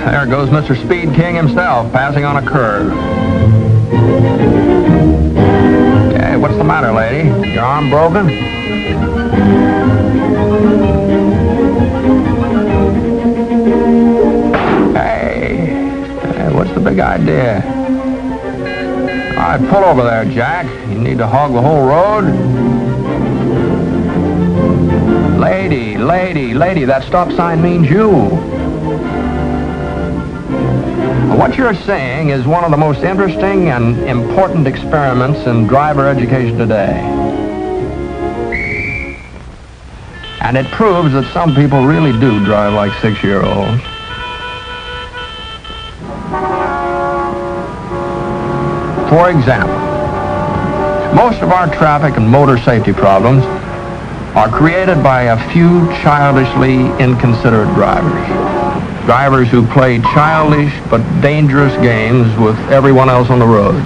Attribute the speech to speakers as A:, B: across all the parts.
A: There goes Mr. Speed King himself, passing on a curve. Hey, what's the matter, lady? Your arm broken? Hey, what's the big idea? All right, pull over there, Jack. You need to hog the whole road? Lady, that stop sign means you. What you're saying is one of the most interesting and important experiments in driver education today. And it proves that some people really do drive like 6-year-olds. For example, most of our traffic and motor safety problems are created by a few childishly inconsiderate drivers. Drivers who play childish but dangerous games with everyone else on the road.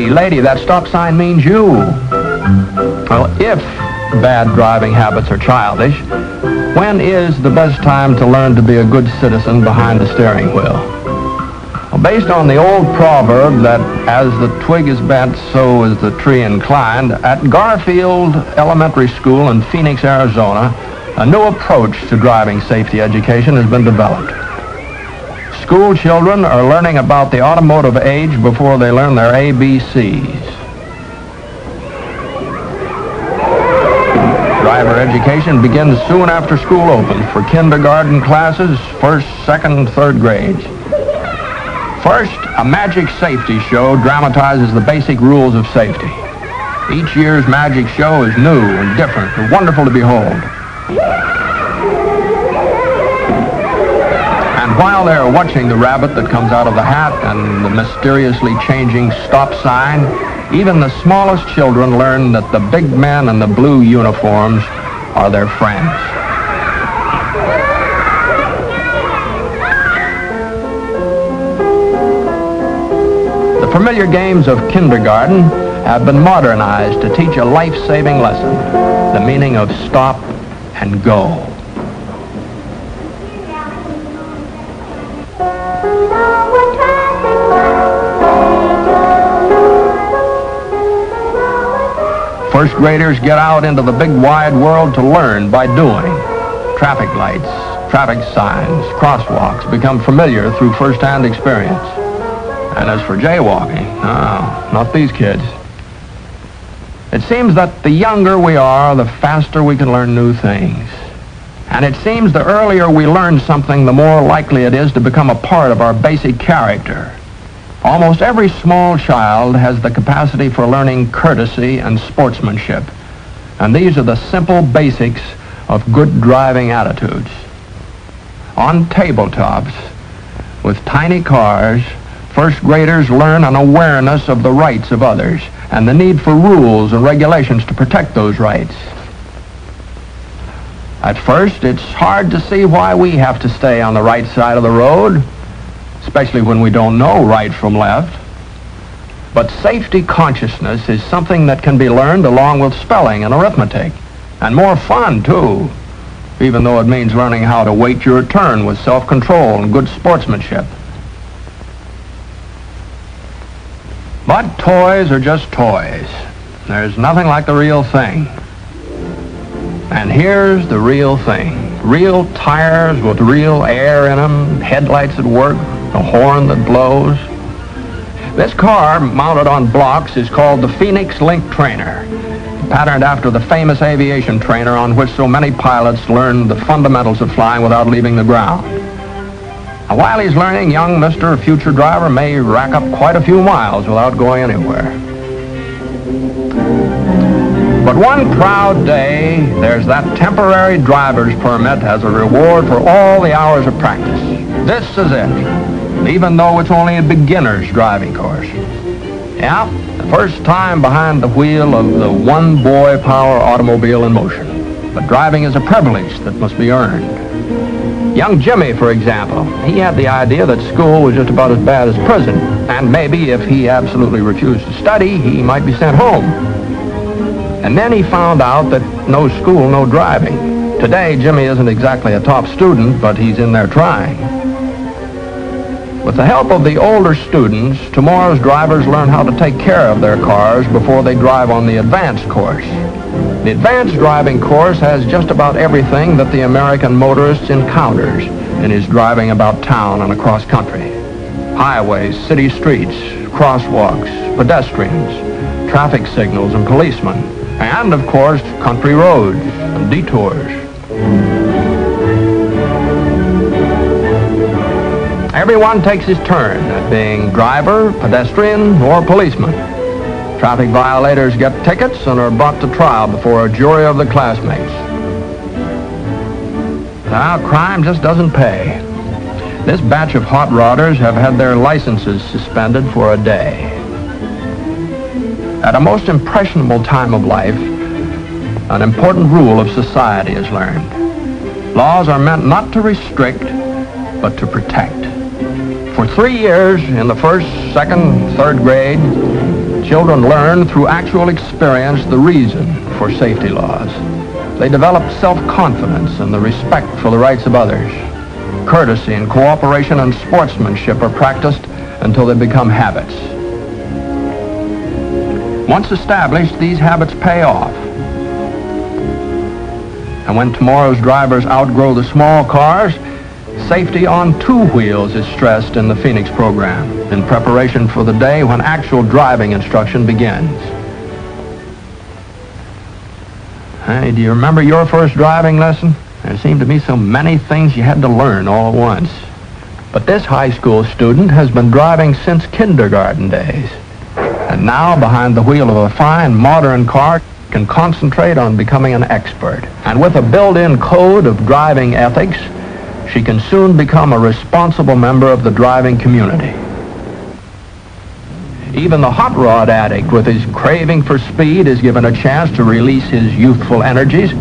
A: Lady, that stop sign means you. Well, if bad driving habits are childish, when is the best time to learn to be a good citizen behind the steering wheel? Well, based on the old proverb that as the twig is bent, so is the tree inclined, at Garfield Elementary School in Phoenix, Arizona, a new approach to driving safety education has been developed. School children are learning about the automotive age before they learn their ABCs. Driver education begins soon after school opens for kindergarten classes, 1st, 2nd, and 3rd grades. First, a magic safety show dramatizes the basic rules of safety. Each year's magic show is new and different and wonderful to behold. And while they're watching the rabbit that comes out of the hat and the mysteriously changing stop sign, even the smallest children learn that the big men in the blue uniforms are their friends. The familiar games of kindergarten have been modernized to teach a life-saving lesson, the meaning of stop and go. First graders get out into the big wide world to learn by doing. Traffic lights, traffic signs, crosswalks become familiar through first-hand experience. And as for jaywalking, not these kids. It seems that the younger we are, the faster we can learn new things. And it seems the earlier we learn something, the more likely it is to become a part of our basic character. Almost every small child has the capacity for learning courtesy and sportsmanship. And these are the simple basics of good driving attitudes. On tabletops, with tiny cars, first graders learn an awareness of the rights of others and the need for rules and regulations to protect those rights. At first, it's hard to see why we have to stay on the right side of the road, especially when we don't know right from left. But safety consciousness is something that can be learned along with spelling and arithmetic, and more fun, too, even though it means learning how to wait your turn with self-control and good sportsmanship. But toys are just toys. There's nothing like the real thing. And here's the real thing. Real tires with real air in them, headlights that work, a horn that blows. This car, mounted on blocks, is called the Phoenix Link Trainer, patterned after the famous aviation trainer on which so many pilots learned the fundamentals of flying without leaving the ground. Now, while he's learning, young Mr. Future Driver may rack up quite a few miles without going anywhere. But one proud day, there's that temporary driver's permit as a reward for all the hours of practice. This is it, even though it's only a beginner's driving course. Yeah, the first time behind the wheel of the one boy power automobile in motion. But driving is a privilege that must be earned. Young Jimmy, for example, he had the idea that school was just about as bad as prison, And maybe if he absolutely refused to study, he might be sent home. And then he found out that no school, no driving. Today, Jimmy isn't exactly a top student, but he's in there trying. With the help of the older students, tomorrow's drivers learn how to take care of their cars before they drive on the advanced course. The advanced driving course has just about everything that the American motorist encounters in his driving about town and across country. Highways, city streets, crosswalks, pedestrians, traffic signals and policemen, and of course, country roads and detours. Everyone takes his turn at being driver, pedestrian, or policeman. Traffic violators get tickets and are brought to trial before a jury of the classmates. Now, crime just doesn't pay. This batch of hot rodders have had their licenses suspended for a day. At a most impressionable time of life, an important rule of society is learned. Laws are meant not to restrict, but to protect. For 3 years, in the first, second, third grade, children learn through actual experience the reason for safety laws. They develop self-confidence and the respect for the rights of others. Courtesy and cooperation and sportsmanship are practiced until they become habits. Once established, these habits pay off. And when tomorrow's drivers outgrow the small cars, safety on two wheels is stressed in the Phoenix program in preparation for the day when actual driving instruction begins. Hey, do you remember your first driving lesson? There seemed to be so many things you had to learn all at once. But this high school student has been driving since kindergarten days. And now, behind the wheel of a fine, modern car, can concentrate on becoming an expert. And with a built-in code of driving ethics, she can soon become a responsible member of the driving community. Even the hot rod addict with his craving for speed is given a chance to release his youthful energies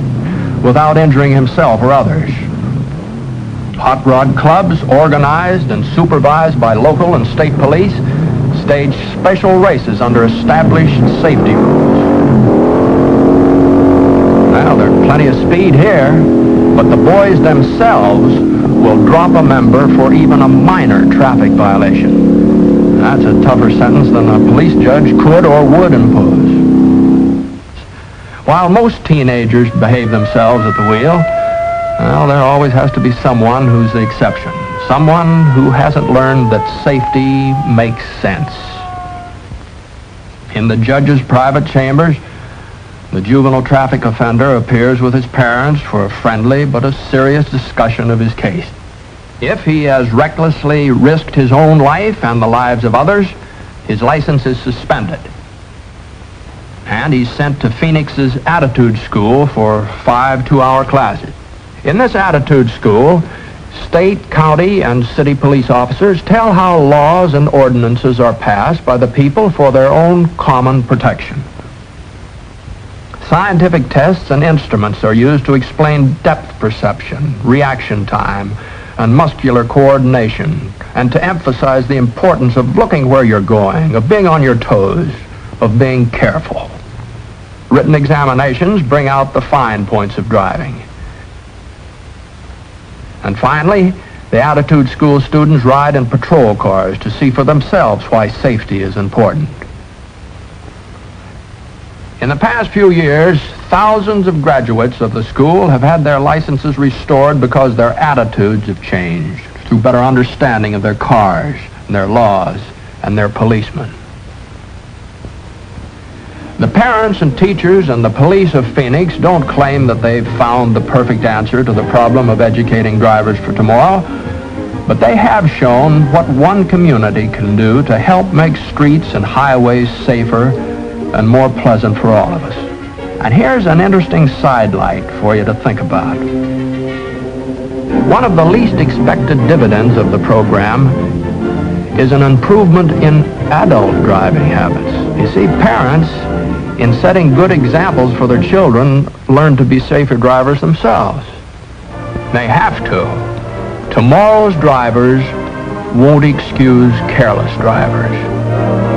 A: without injuring himself or others. Hot rod clubs, organized and supervised by local and state police, stage special races under established safety rules. Well, there's plenty of speed here, but the boys themselves will drop a member for even a minor traffic violation. That's a tougher sentence than a police judge could or would impose. While most teenagers behave themselves at the wheel, well, there always has to be someone who's the exception. Someone who hasn't learned that safety makes sense. In the judge's private chambers, the juvenile traffic offender appears with his parents for a friendly but a serious discussion of his case. If he has recklessly risked his own life and the lives of others, his license is suspended. And he's sent to Phoenix's Attitude School for 5 two-hour classes. In this Attitude School, state, county, and city police officers tell how laws and ordinances are passed by the people for their own common protection. Scientific tests and instruments are used to explain depth perception, reaction time, and muscular coordination, and to emphasize the importance of looking where you're going, of being on your toes, of being careful. Written examinations bring out the fine points of driving. And finally, the Attitude School students ride in patrol cars to see for themselves why safety is important. In the past few years, thousands of graduates of the school have had their licenses restored because their attitudes have changed through better understanding of their cars, and their laws, and their policemen. The parents and teachers and the police of Phoenix don't claim that they've found the perfect answer to the problem of educating drivers for tomorrow, but they have shown what one community can do to help make streets and highways safer and more pleasant for all of us. And here's an interesting sidelight for you to think about. One of the least expected dividends of the program is an improvement in adult driving habits. You see, parents, in setting good examples for their children, learn to be safer drivers themselves. They have to. Tomorrow's drivers won't excuse careless drivers.